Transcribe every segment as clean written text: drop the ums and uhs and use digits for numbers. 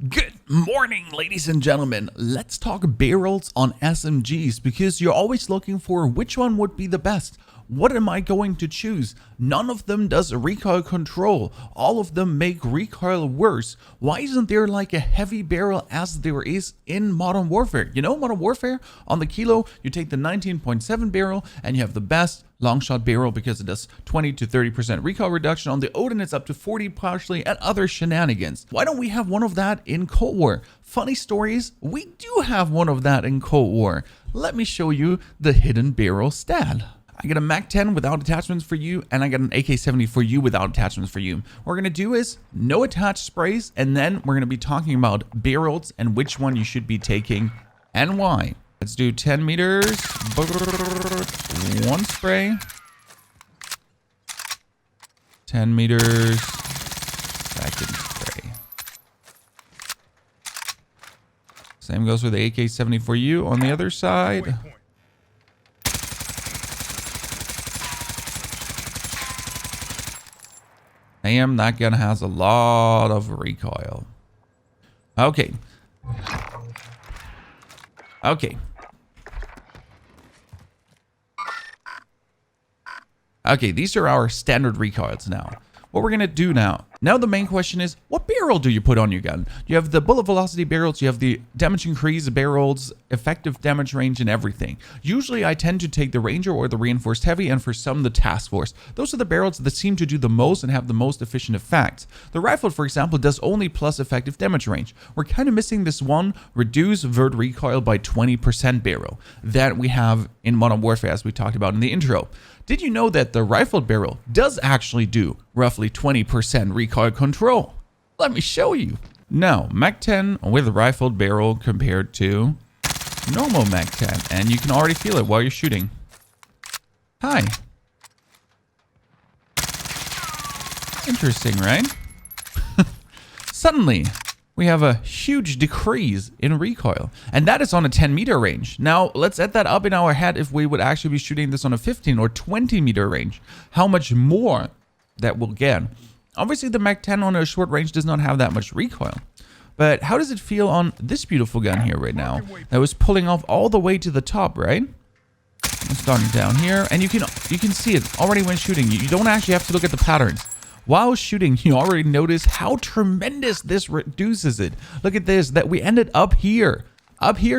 Good morning, ladies and gentlemen. Let's talk barrels on SMGs because you're always looking for which one would be the best. What am I going to choose? None of them does recoil control. All of them make recoil worse. Why isn't there like a heavy barrel as there is in Modern Warfare? You know, Modern Warfare, on the Kilo, you take the 19.7 barrel and you have the best long shot barrel because it does 20 to 30% recoil reduction. On the Odin, it's up to 40 partially, and other shenanigans. Why don't we have one of that in Cold War? Funny stories, we do have one of that in Cold War. Let me show you the hidden barrel stat. I get a Mac 10 without attachments for you, and I got an AK74u without attachments for you. What we're going to do is no attached sprays, and then we're going to be talking about barrels and which one you should be taking and why. Let's do 10 meters, one spray, 10 meters, second spray. Same goes with the AK74u on the other side. Damn, that gun has a lot of recoil. Okay. Okay, these are our standard recoils now. What we're going to do now the main question is, what barrel do you put on your gun? You have the bullet velocity barrels, you have the damage increase barrels, effective damage range, and everything. Usually I tend to take the Ranger or the reinforced heavy, and for some the task force. Those are the barrels that seem to do the most and have the most efficient effects. The rifle, for example, does only plus effective damage range. We're kind of missing this one reduce vert recoil by 20% barrel that we have in Modern Warfare, as we talked about in the intro. Did you know that the rifled barrel does actually do roughly 20% recoil control? Let me show you. Now, Mac 10 with a rifled barrel compared to normal Mac 10. And you can already feel it while you're shooting. Hi. Interesting, right? Suddenly, we have a huge decrease in recoil, and that is on a 10-meter range. Now, let's add that up in our head if we would actually be shooting this on a 15 or 20-meter range. How much more that will get? Obviously, the Mac 10 on a short range does not have that much recoil. But how does it feel on this beautiful gun here right now? That was pulling off all the way to the top, right? I'm starting down here, and you can see it already when shooting. You don't actually have to look at the patterns. While shooting, you already notice how tremendous this reduces it. Look at this, that we ended up here,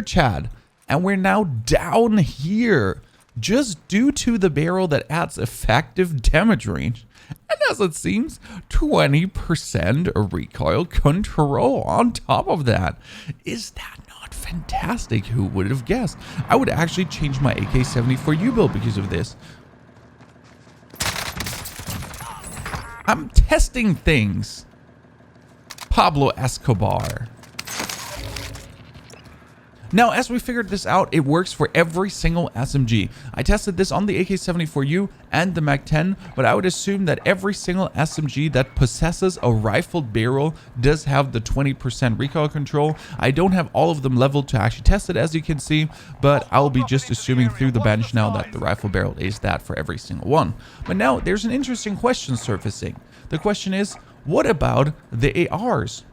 Chad, and we're now down here, just due to the barrel that adds effective damage range. And as it seems, 20% recoil control on top of that. Is that not fantastic? Who would have guessed? I would actually change my AK74u build because of this. I'm testing things. Pablo Escobar. Now, as we figured this out, it works for every single SMG. I tested this on the AK74u and the Mac 10, but I would assume that every single SMG that possesses a rifled barrel does have the 20% recoil control. I don't have all of them leveled to actually test it, as you can see, but I'll be just assuming through the bench now that the rifle barrel is that for every single one. But now, there's an interesting question surfacing. The question is, what about the ARs?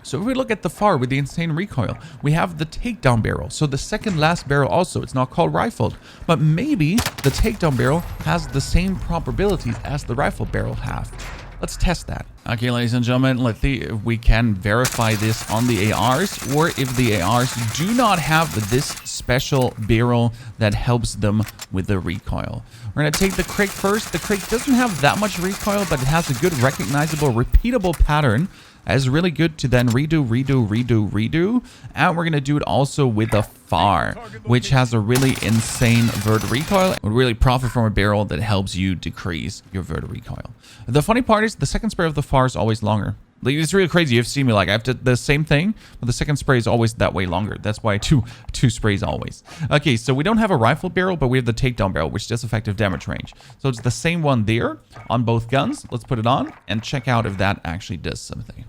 So if we look at the FAR with the insane recoil, we have the Takedown barrel. So the second last barrel also, it's not called rifled, but maybe the Takedown barrel has the same probabilities as the rifle barrel have. Let's test that. Okay, ladies and gentlemen, let's see if we can verify this on the ARs, or if the ARs do not have this special barrel that helps them with the recoil. We're going to take the Crick first. The Crick doesn't have that much recoil, but it has a good recognizable, repeatable pattern. It's really good to then redo. And we're going to do it also with the FAR, which has a really insane vert recoil. Would really profit from a barrel that helps you decrease your vert recoil. The funny part is the second spray of the FAR is always longer. Like, it's really crazy. You've seen me, like, I've did the same thing, but the second spray is always that way longer. That's why two sprays always. Okay, so we don't have a rifle barrel, but we have the Takedown barrel, which does effective damage range. So it's the same one there on both guns. Let's put it on and check out if that actually does something.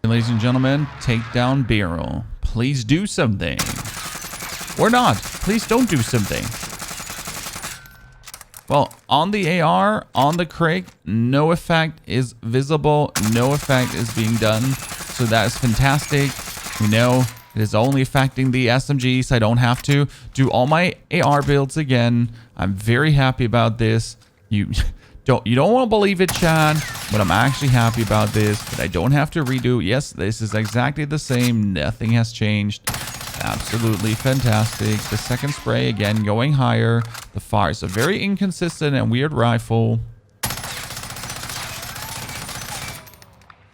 Ladies and gentlemen, Takedown barrel. Please do something. Or not. Please don't do something. Well, on the AR, on the Crick, no effect is visible. No effect is being done. So that is fantastic. We know it is only affecting the SMGs. I don't have to do all my AR builds again. I'm very happy about this. You don't want to believe it, Chad, but I'm actually happy about this. But I don't have to redo. Yes, this is exactly the same. Nothing has changed. Absolutely fantastic. The second spray again going higher. The fire is a very inconsistent and weird rifle.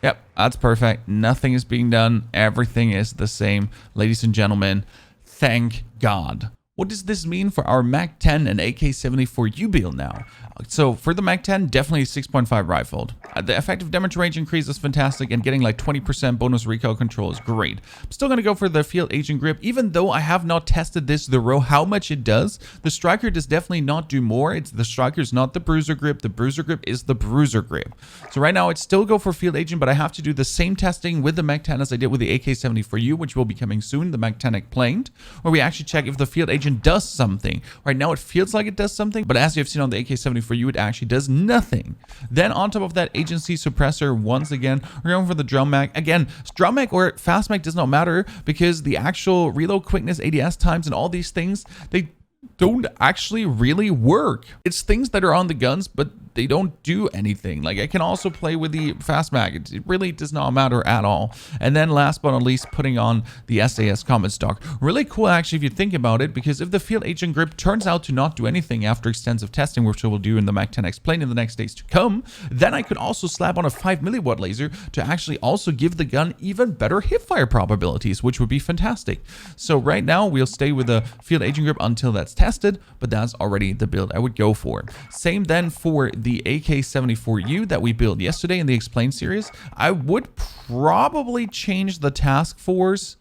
Yep, that's perfect. Nothing is being done. Everything is the same. Ladies and gentlemen, thank God. What does this mean for our MAC-10 and AK74u build now? So for the MAC-10, definitely 6.5 rifled. The effective damage range increase is fantastic, and getting like 20% bonus recoil control is great. I'm still going to go for the field agent grip, even though I have not tested this thorough how much it does. The striker does definitely not do more. It's the striker's not the bruiser grip. The bruiser grip is the bruiser grip. So right now I'd still go for field agent, but I have to do the same testing with the MAC-10 as I did with the AK74u, which will be coming soon, the MAC-10 explained, where we actually check if the field agent does something. Right now it feels like it does something, but as you've seen on the AK74u, it actually does nothing. Then on top of that, agency suppressor, once again, we're going for the drum mag. Again, drum mag or fast mag does not matter, because the actual reload quickness, ADS times, and all these things, they don't actually really work. It's things that are on the guns, but they don't do anything. Like, I can also play with the fast mag. It really does not matter at all. And then last but not least, putting on the SAS combat stock. Really cool, actually, if you think about it, because if the field agent grip turns out to not do anything after extensive testing, which we will do in the MAC-10 explained in the next days to come, then I could also slap on a 5 milliwatt laser to actually also give the gun even better hipfire probabilities, which would be fantastic. So right now, we'll stay with the field agent grip until that's tested, but that's already the build I would go for. Same then for the AK74u that we built yesterday in the Explained series. I would probably change the task force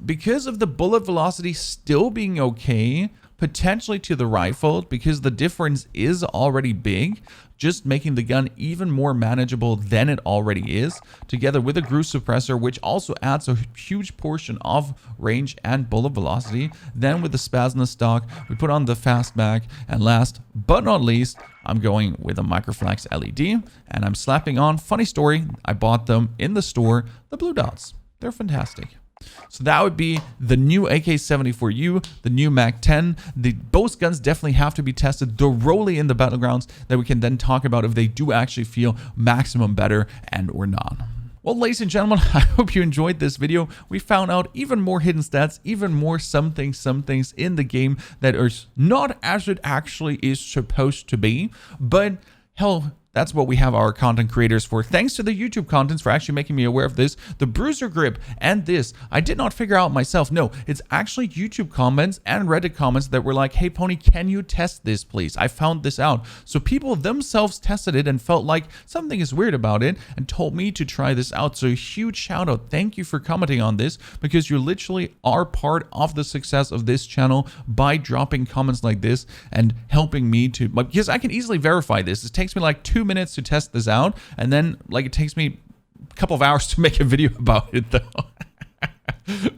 because of the bullet velocity still being okay, potentially to the rifle, because the difference is already big, just making the gun even more manageable than it already is, together with a groove suppressor, which also adds a huge portion of range and bullet velocity. Then with the Spasna stock, we put on the fast mag, and last but not least, I'm going with a Microflex LED, and I'm slapping on, funny story, I bought them in the store, the blue dots. They're fantastic. So that would be the new AK74u, the new MAC-10. Both guns definitely have to be tested thoroughly in the battlegrounds, that we can then talk about if they do actually feel maximum better and or not. Well, ladies and gentlemen, I hope you enjoyed this video. We found out even more hidden stats, even more some things in the game that are not as it actually is supposed to be. But hell, that's what we have our content creators for. Thanks to the YouTube contents for actually making me aware of this. The bruiser grip and this, I did not figure out myself. No, it's actually YouTube comments and Reddit comments that were like, hey, Pony, can you test this, please? I found this out. So people themselves tested it and felt like something is weird about it and told me to try this out. So huge shout out. Thank you for commenting on this, because you literally are part of the success of this channel by dropping comments like this and helping me to, because I can easily verify this. It takes me like 2 minutes to test this out, and then like it takes me a couple of hours to make a video about it though.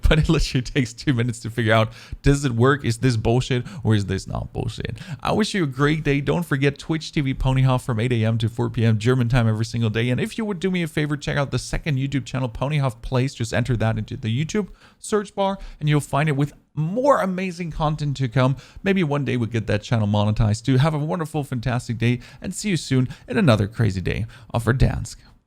But it literally takes 2 minutes to figure out, does it work? Is this bullshit or is this not bullshit? I wish you a great day. Don't forget Twitch TV Ponyhof from 8 a.m. to 4 p.m. German time every single day. And if you would do me a favor, check out the second YouTube channel, Ponyhof Plays. Just enter that into the YouTube search bar and you'll find it with more amazing content to come. Maybe one day we'll get that channel monetized too. Have a wonderful, fantastic day, and see you soon in another crazy day of Verdansk.